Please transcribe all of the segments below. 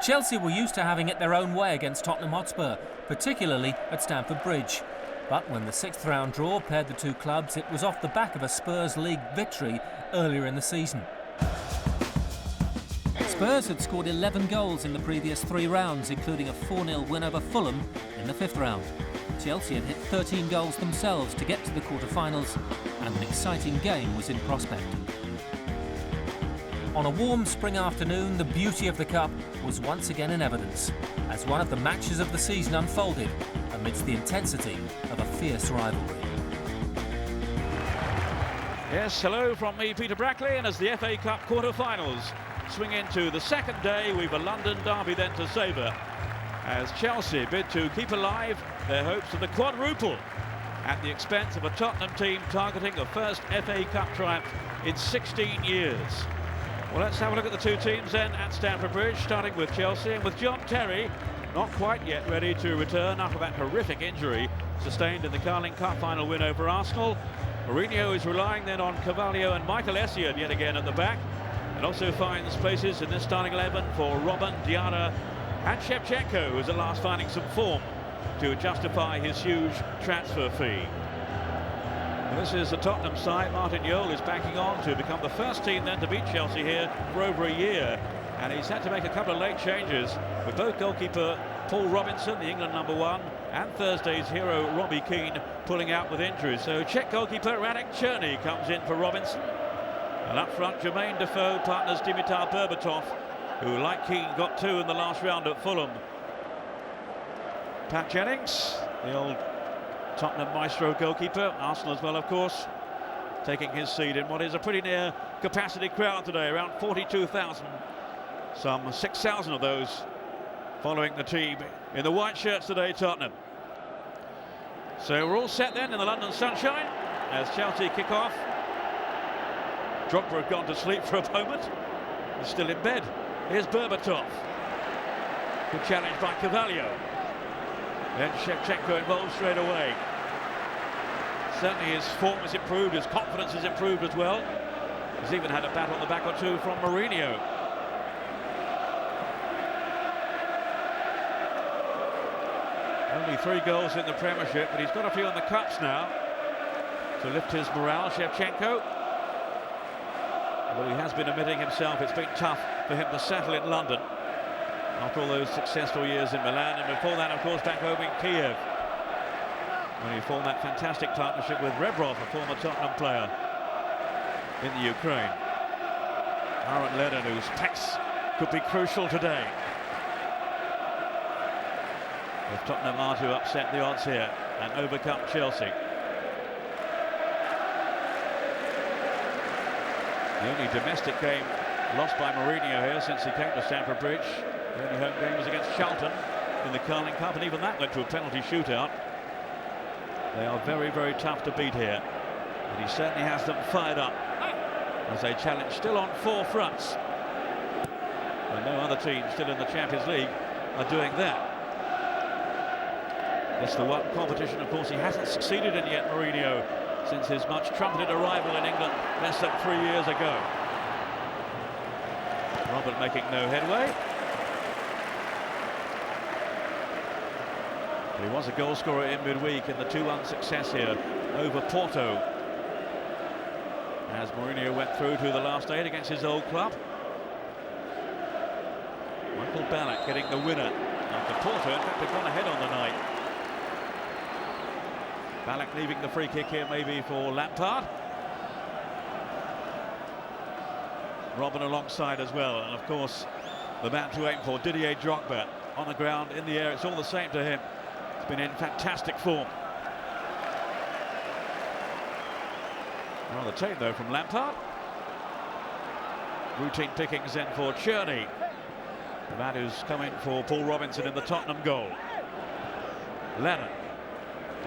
Chelsea were used to having it their own way against Tottenham Hotspur, particularly at Stamford Bridge. But when the sixth round draw paired the two clubs, it was off the back of a Spurs League victory earlier in the season. Spurs had scored 11 goals in the previous 3 rounds, including a 4-0 win over Fulham in the 5th round. Chelsea had hit 13 goals themselves to get to the quarter-finals, and an exciting game was in prospect. On a warm spring afternoon, the beauty of the Cup was once again in evidence, as one of the matches of the season unfolded amidst the intensity of a fierce rivalry. Yes, hello from me, Peter Brackley, and as the FA Cup quarter-finals swing into the second day, we've a London derby then to savour, as Chelsea bid to keep alive their hopes of the quadruple at the expense of a Tottenham team targeting a first FA Cup triumph in 16 years. Well, let's have a look at the two teams then at Stamford Bridge, starting with Chelsea, and with John Terry not quite yet ready to return after that horrific injury sustained in the Carling Cup final win over Arsenal. Mourinho is relying then on Carvalho and Michael Essien yet again at the back, and also finds places in this starting 11 for Robben, Diarra and Shevchenko, who's at last finding some form to justify his huge transfer fee. Well, this is the Tottenham side. Martin Jol is banking on to become the first team then to beat Chelsea here for over a year, and he's had to make a couple of late changes, with both goalkeeper Paul Robinson, the England #1, and Thursday's hero Robbie Keane pulling out with injuries. So Czech goalkeeper Radek Černý comes in for Robinson. And up front, Jermaine Defoe partners Dimitar Berbatov, who, like Keane, got 2 in the last round at Fulham. Pat Jennings, the old Tottenham maestro goalkeeper, Arsenal as well, of course, taking his seat in what is a pretty near capacity crowd today, around 42,000. Some 6,000 of those following the team in the white shirts today, Tottenham. So we're all set then in the London sunshine as Chelsea kick off. Drogba had gone to sleep for a moment. He's still in bed. Here's Berbatov. Good challenge by Carvalho. Then Shevchenko involved straight away. Certainly his form has improved, his confidence has improved as well. He's even had a bat on the back or two from Mourinho. Only 3 goals in the Premiership, but he's got a few in the Cups now to lift his morale, Shevchenko. Although he has been admitting himself it's been tough for him to settle in London after all those successful years in Milan, and before that, of course, back home in Kiev, when he formed that fantastic partnership with Rebrov, a former Tottenham player in the Ukraine. Aaron Lennon, whose pace could be crucial today if Tottenham are to upset the odds here and overcome Chelsea. The only domestic game lost by Mourinho here since he came to Stamford Bridge. The only home game was against Charlton in the Carling Cup, and even that went to a penalty shootout. They are very, very tough to beat here, and he certainly has them fired up as they challenge still on 4 fronts. And no other team still in the Champions League are doing that. It's the one competition, of course, he hasn't succeeded in yet, Mourinho, since his much trumpeted arrival in England less than 3 years ago. Robert making no headway. But he was a goal scorer in midweek in the 2-1 success here over Porto, as Mourinho went through to the last 8 against his old club. Michael Ballack getting the winner after Porto, in fact, had gone ahead on the night. Ballack leaving the free kick here maybe for Lampard. Robben alongside as well, and of course the man to aim for, Didier Drogba, on the ground, in the air, it's all the same to him. He's been in fantastic form. Rather tame though from Lampard. Routine pickings in for Černý, the man who's come in for Paul Robinson in the Tottenham goal. Lennon,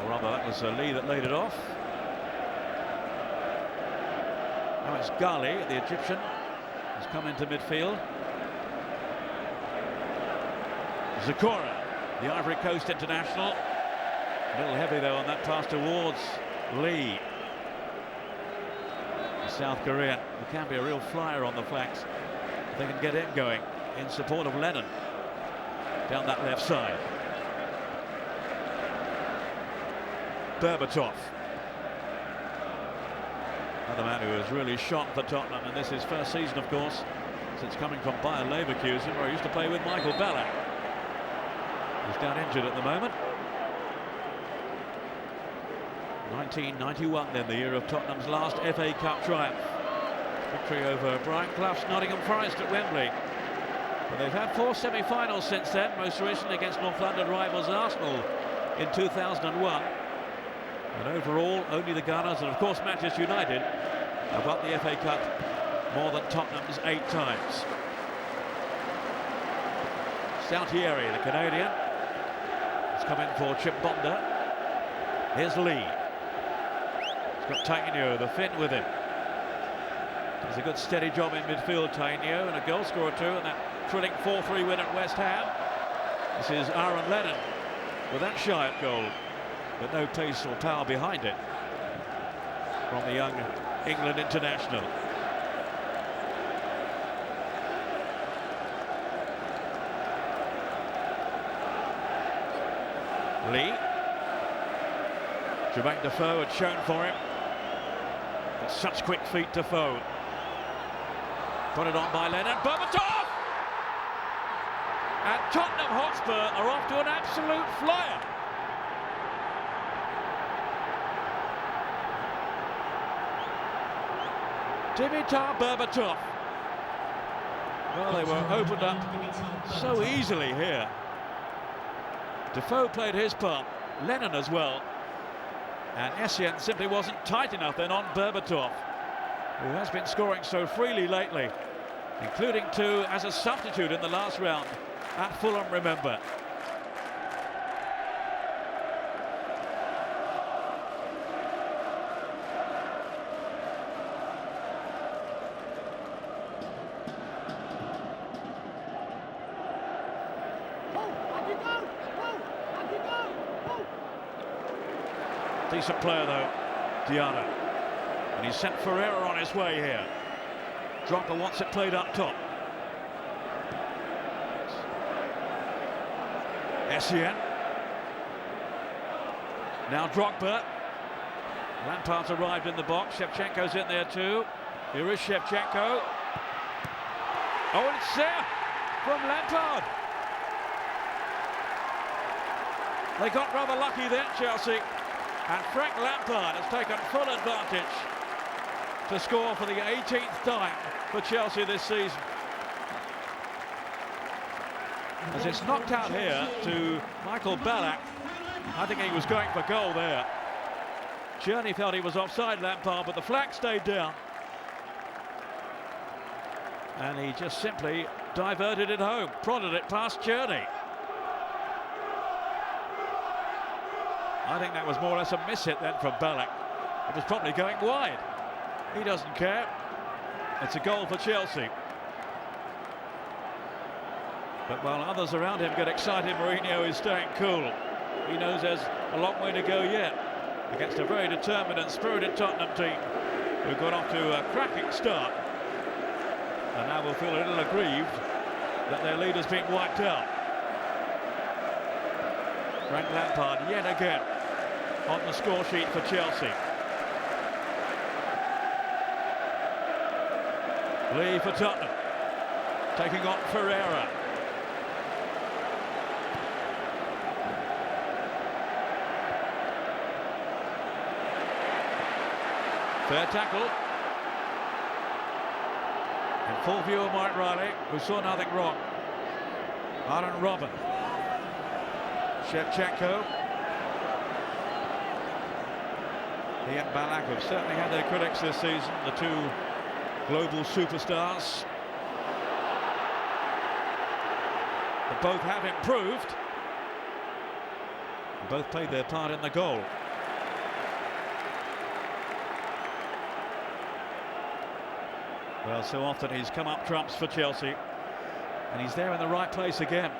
or rather that was Lee that laid it off. Now it's Ghali, the Egyptian, has come into midfield. Zakora, the Ivory Coast international. A little heavy though on that pass towards Lee. The South Korean, who can be a real flyer on the flanks. They can get it going in support of Lennon. down that left side. Berbatov, another man who has really shone for Tottenham, and this is his first season, of course, since coming from Bayer Leverkusen, where he used to play with Michael Ballack. He's down injured at the moment. 1991 then, the year of Tottenham's last FA Cup triumph. Victory over Brian Clough's Nottingham Forest at Wembley. But they've had 4 semi-finals since then, most recently against North London rivals Arsenal in 2001. And overall, only the Gunners and of course Manchester United have won the FA Cup more than Tottenham's 8 times. Saltieri, the Canadian, has come in for Chimbonda. Here's Lee. He's got Tainio, the Finn, with him. Does a good steady job in midfield, Tainio, and a goal scorer too, and that thrilling 4-3 win at West Ham. This is Aaron Lennon with that shy goal, but no pace or power behind it from the young England international. Lee. Jermaine Defoe had shown for him. Got such quick feet, Defoe. Put it on by Lennon. Berbatov! And Tottenham Hotspur are off to an absolute flyer. Dimitar Berbatov. Well, they were opened up so easily here. Defoe played his part, Lennon as well, and Essien simply wasn't tight enough then on Berbatov, who has been scoring so freely lately, including 2 as a substitute in the last round at Fulham, remember. Decent player though, Diana, and he's sent Ferreira on his way here. Drogba wants it played up top. Essien. Now Drogba. Lampard's arrived in the box. Shevchenko's in there too. Here is Shevchenko. Oh, and it's there from Lampard. They got rather lucky then, Chelsea. And Frank Lampard has taken full advantage to score for the 18th time for Chelsea this season. As it's knocked out here to Michael Ballack. I think he was going for goal there. Journey felt he was offside, Lampard, but the flag stayed down. And he just simply diverted it home, prodded it past Journey. I think that was more or less a miss-hit then from Ballack. It was probably going wide. He doesn't care. It's a goal for Chelsea. But while others around him get excited, Mourinho is staying cool. He knows there's a long way to go yet against a very determined and spirited Tottenham team who got off to a cracking start. And now will feel a little aggrieved that their leader's been wiped out. Frank Lampard yet again on the score sheet for Chelsea. Lee for Tottenham, taking on Ferreira. Fair tackle. In full view of Mike Riley, who saw nothing wrong. Aaron Robben. Shevchenko. He and Ballack have certainly had their critics this season, the 2 global superstars. But both have improved. Both played their part in the goal. Well, so often he's come up trumps for Chelsea, and he's there in the right place again.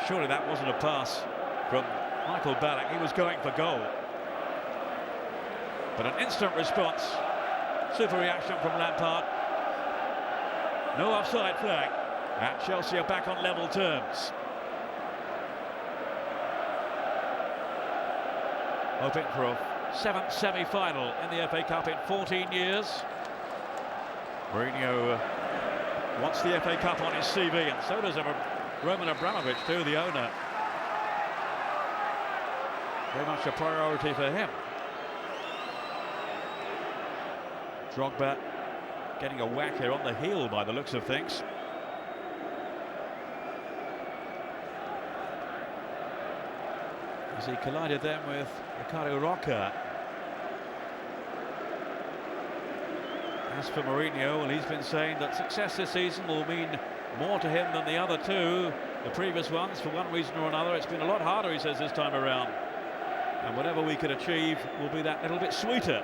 Surely that wasn't a pass from Michael Ballack. He was going for goal. But an instant response. Super reaction from Lampard. No offside flag. And Chelsea are back on level terms. Hoping for a 7th semi-final in the FA Cup in 14 years. Mourinho wants the FA Cup on his CV, and so does Roman Abramovich too, the owner. Very much a priority for him. Drogba getting a whack here on the heel by the looks of things. As he collided then with Ricardo Roca. As for Mourinho, well, he's been saying that success this season will mean more to him than the other two, the previous ones. For one reason or another, it's been a lot harder, he says, this time around. And whatever we could achieve will be that little bit sweeter.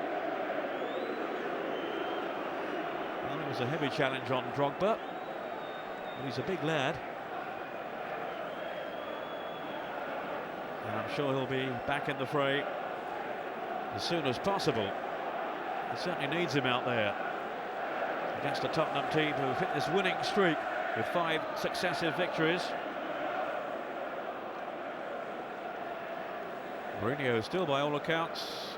Well, it was a heavy challenge on Drogba, but he's a big lad. And I'm sure he'll be back in the fray as soon as possible. He certainly needs him out there against a Tottenham team who have hit this winning streak with 5 successive victories. Mourinho still, by all accounts,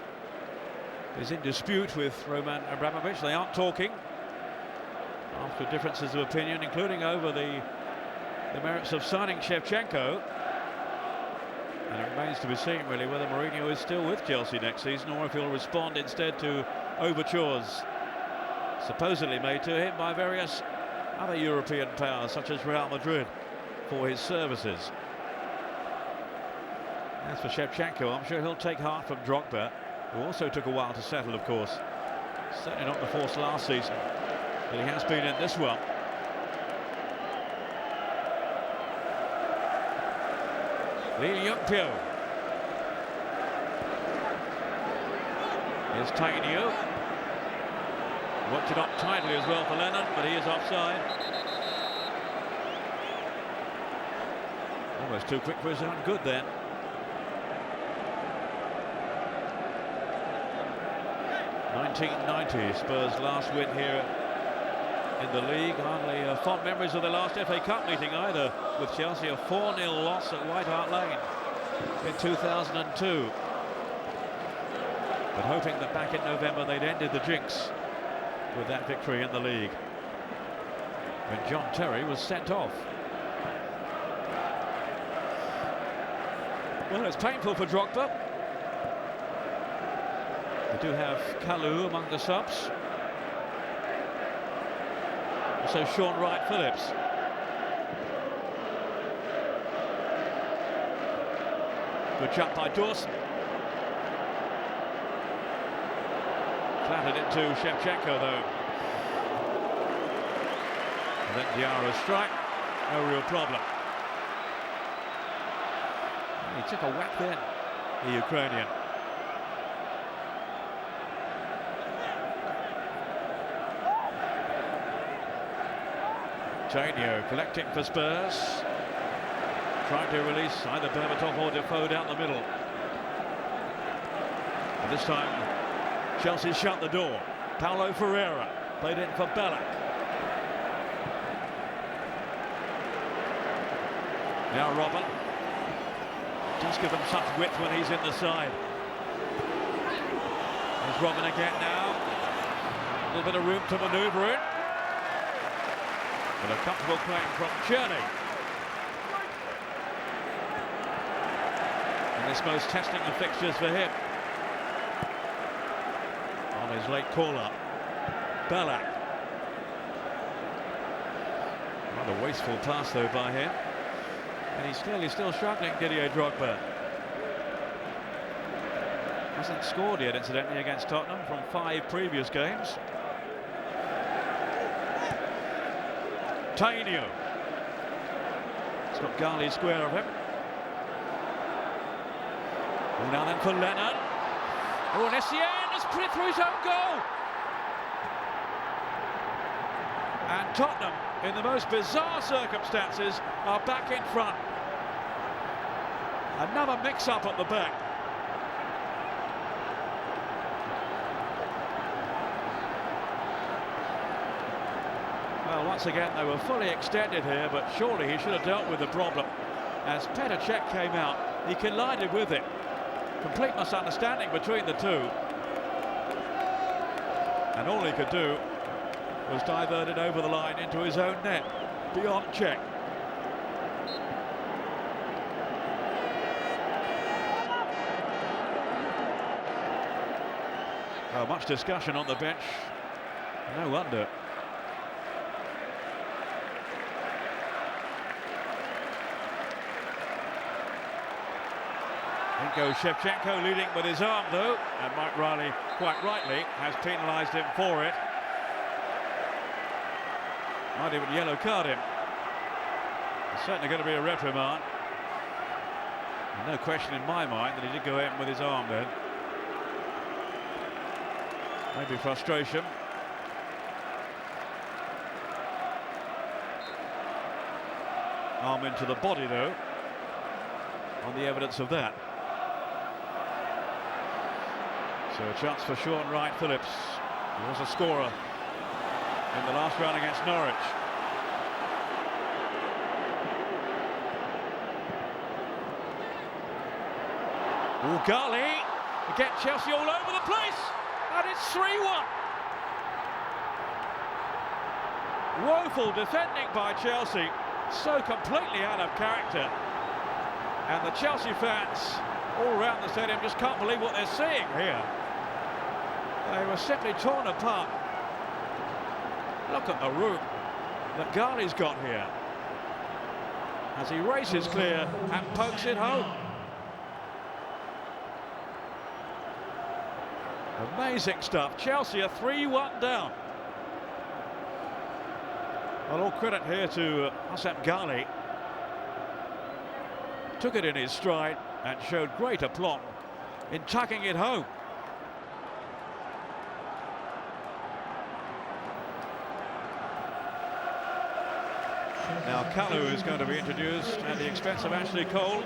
is in dispute with Roman Abramovich. They aren't talking after differences of opinion, including over the merits of signing Shevchenko. And it remains to be seen, really, whether Mourinho is still with Chelsea next season or if he'll respond instead to overtures supposedly made to him by various other European powers, such as Real Madrid, for his services. As for Shevchenko, I'm sure he'll take heart from Drogba, who also took a while to settle, of course. Certainly not the force last season, but he has been in this one. Lee Young-pyo. Here's Tainio. Worked it up tightly as well for Lennon, but he is offside. Almost too quick for his own good then. '90, Spurs' last win here in the league. Hardly fond memories of their last FA Cup meeting either, with Chelsea a 4-0 loss at White Hart Lane in 2002. But hoping that back in November they'd ended the jinx with that victory in the league, when John Terry was sent off. Well, it's painful for Drogba. We do have Kalou among the subs. Also Sean Wright-Phillips. Good jump by Dawson. Flattered into Shevchenko though. And then Diarra's strike, no real problem. He took a whack then, the Ukrainian. Tainio collecting for Spurs. Trying to release either Berbatov or Defoe down the middle. And this time Chelsea shut the door. Paulo Ferreira played in for Ballack. Now Robin. Just give him such width when he's in the side. There's Robin again now. A little bit of room to manoeuvre in. But a comfortable claim from Cherney. And this most testing the fixtures for him. On his late call-up. Ballack. Rather wasteful pass though by him. And he's clearly still struggling, Didier Drogba. Hasn't scored yet, incidentally, against Tottenham from 5 previous games. Tainio. It's got Gali square of him. And now then for Lennon. Oh, and Essien has put it through his own goal. And Tottenham, in the most bizarre circumstances, are back in front. Another mix-up at the back. Well, Well, once again, they were fully extended here, but surely he should have dealt with the problem. As Petr Cech came out, he collided with it. Complete misunderstanding between the two. And all he could do was divert it over the line into his own net, beyond Cech. Oh, much discussion on the bench. No wonder. In goes Shevchenko, leading with his arm though, and Mike Riley, quite rightly, has penalised him for it. Might even yellow card him. There's certainly going to be a reprimand. And no question in my mind that he did go in with his arm then. Maybe frustration. Arm into the body though, on the evidence of that. So a chance for Sean Wright-Phillips, who was a scorer in the last round against Norwich. Ghali get Chelsea all over the place, and it's 3-1. Woeful defending by Chelsea, so completely out of character, and the Chelsea fans all around the stadium just can't believe what they're seeing here. They were simply torn apart. Look at the room that Ghali's got here as he races clear and pokes it home. Amazing stuff. Chelsea are 3-1 down. Well, all credit here to Assam Ghali. Took it in his stride and showed great aplomb in tucking it home. Now Kalu is going to be introduced at the expense of Ashley Cole.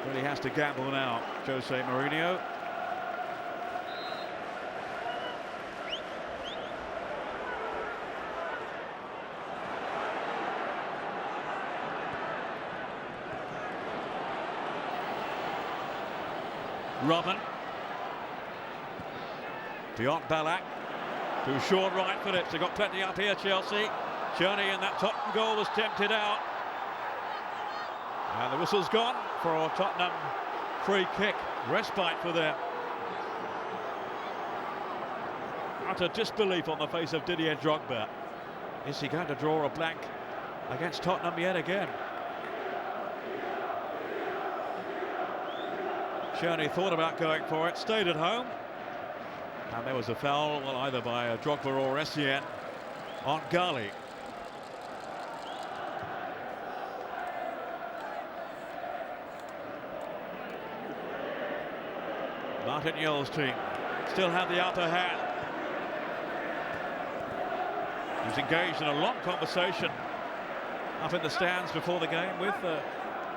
Really has to gamble now, Jose Mourinho. Robin. Beyond Ballack. To Sean Wright-Phillips. They've got plenty up here, Chelsea. Journey in that Tottenham goal was tempted out. And the whistle's gone for a Tottenham free kick. Respite for them. Utter disbelief on the face of Didier Drogba. Is he going to draw a blank against Tottenham yet again? Journey thought about going for it, stayed at home. And there was a foul, well, either by Drogba or Essien on Ghali. Martin Yell's team still have the upper hand. He's engaged in a long conversation up in the stands before the game with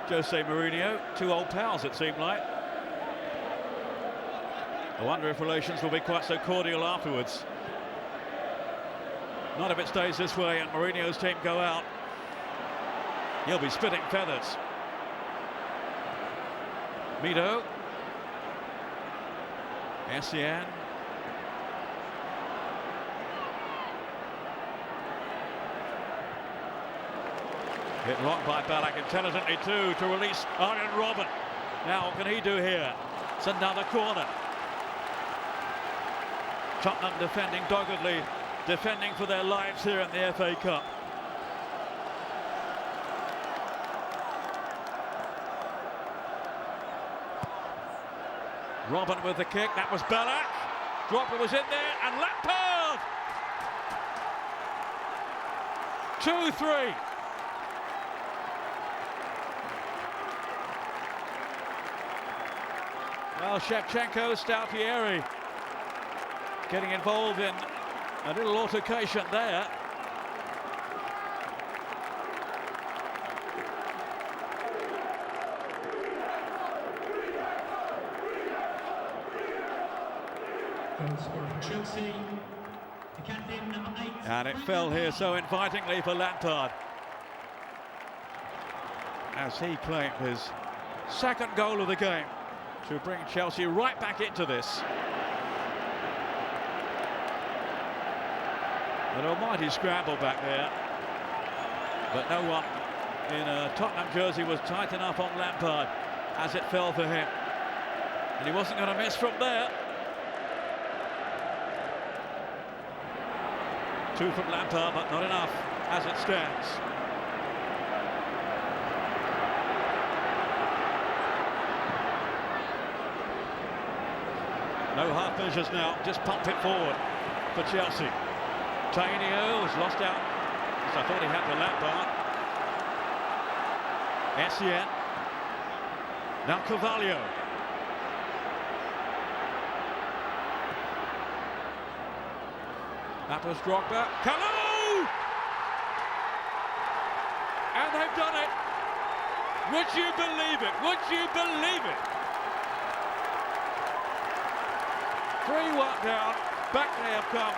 Jose Mourinho. Two old pals, it seemed like. I wonder if relations will be quite so cordial afterwards. Not if it stays this way and Mourinho's team go out. He'll be spitting feathers. Mido. Essien. Hit long by Ballack intelligently too to release Arjen Robben. Now what can he do here? It's another corner. Tottenham defending doggedly, defending for their lives here in the FA Cup. Robben with the kick, that was Ballack. Drogba was in there, and Lampard! 2-3. Well, Shevchenko, Stalpieri getting involved in a little altercation there. Goal scorer for Chelsea, the And it fell here so invitingly for Lampard, as he claimed his second goal of the game to bring Chelsea right back into this. An almighty scramble back there, but no one in a Tottenham jersey was tight enough on Lampard as it fell for him, and he wasn't going to miss from there. Two from Lampard, but not enough as it stands. No half measures now, just pump it forward for Chelsea. Tainio has lost out, as I thought he had to Lampard. Essien. Now Carvalho. That was Drogba. Kalou! And they've done it. Would you believe it? Would you believe it? 3-1 down. Back they have come.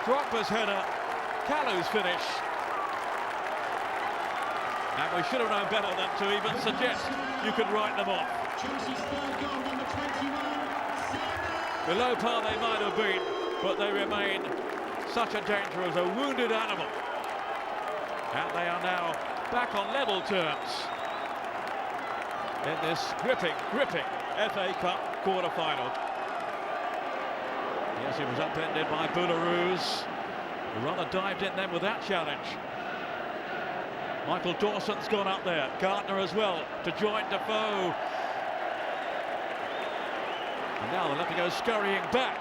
Drogba's header. Kalou's finish. And we should have known better than to even suggest you could write them off. Chelsea's third goal, number 21. Below par they might have been, but they remain such a danger as a wounded animal. And they are now back on level terms in this gripping FA Cup quarter-final. Yes, he was upended by Boularus, who rather dived in then with that challenge. Michael Dawson's gone up there, Gardner as well to join Defoe. And now they'll have to go scurrying back.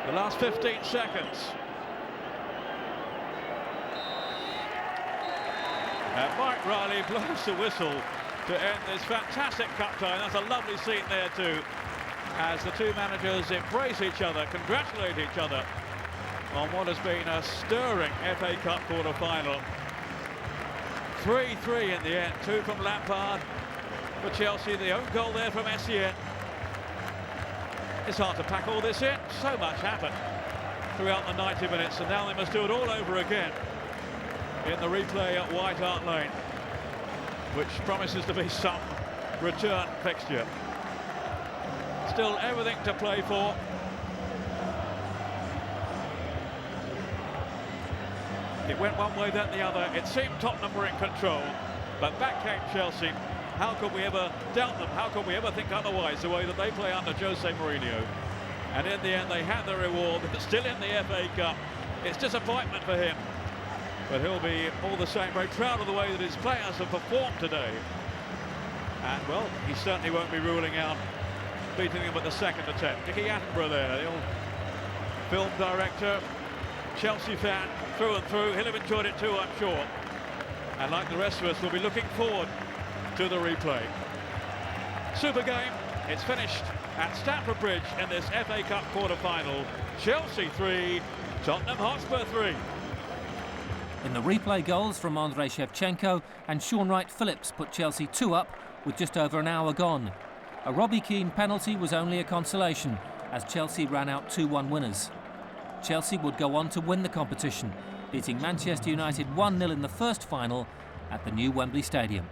The last 15 seconds. And Mike Riley blows the whistle to end this fantastic cup tie. That's a lovely scene there too, as the two managers embrace each other, congratulate each other on what has been a stirring FA Cup quarter-final. 3-3 in the end, two from Lampard for Chelsea, the own goal there from Essien. It's hard to pack all this in, so much happened throughout the 90 minutes, and now they must do it all over again in the replay at White Hart Lane, which promises to be some return fixture. Still everything to play for. It went one way, then the other. It seemed Tottenham were in control, but back came Chelsea. How could we ever doubt them? How could we ever think otherwise, the way that they play under Jose Mourinho? And in the end, they had their reward. They're still in the FA Cup. It's disappointment for him, but he'll be all the same very proud of the way that his players have performed today. And, well, he certainly won't be ruling out beating them at the second attempt. Nicky Attenborough there, the old film director, Chelsea fan through and through. He'll have enjoyed it too, I'm sure. And like the rest of us, we'll be looking forward to the replay. Super game. It's finished at Stamford Bridge in this FA Cup quarter-final. Chelsea 3, Tottenham Hotspur 3. In the replay, goals from Andrei Shevchenko and Sean Wright-Phillips put Chelsea 2 up with just over an hour gone. A Robbie Keane penalty was only a consolation as Chelsea ran out 2-1 winners. Chelsea would go on to win the competition, beating Manchester United 1-0 in the first final at the new Wembley Stadium.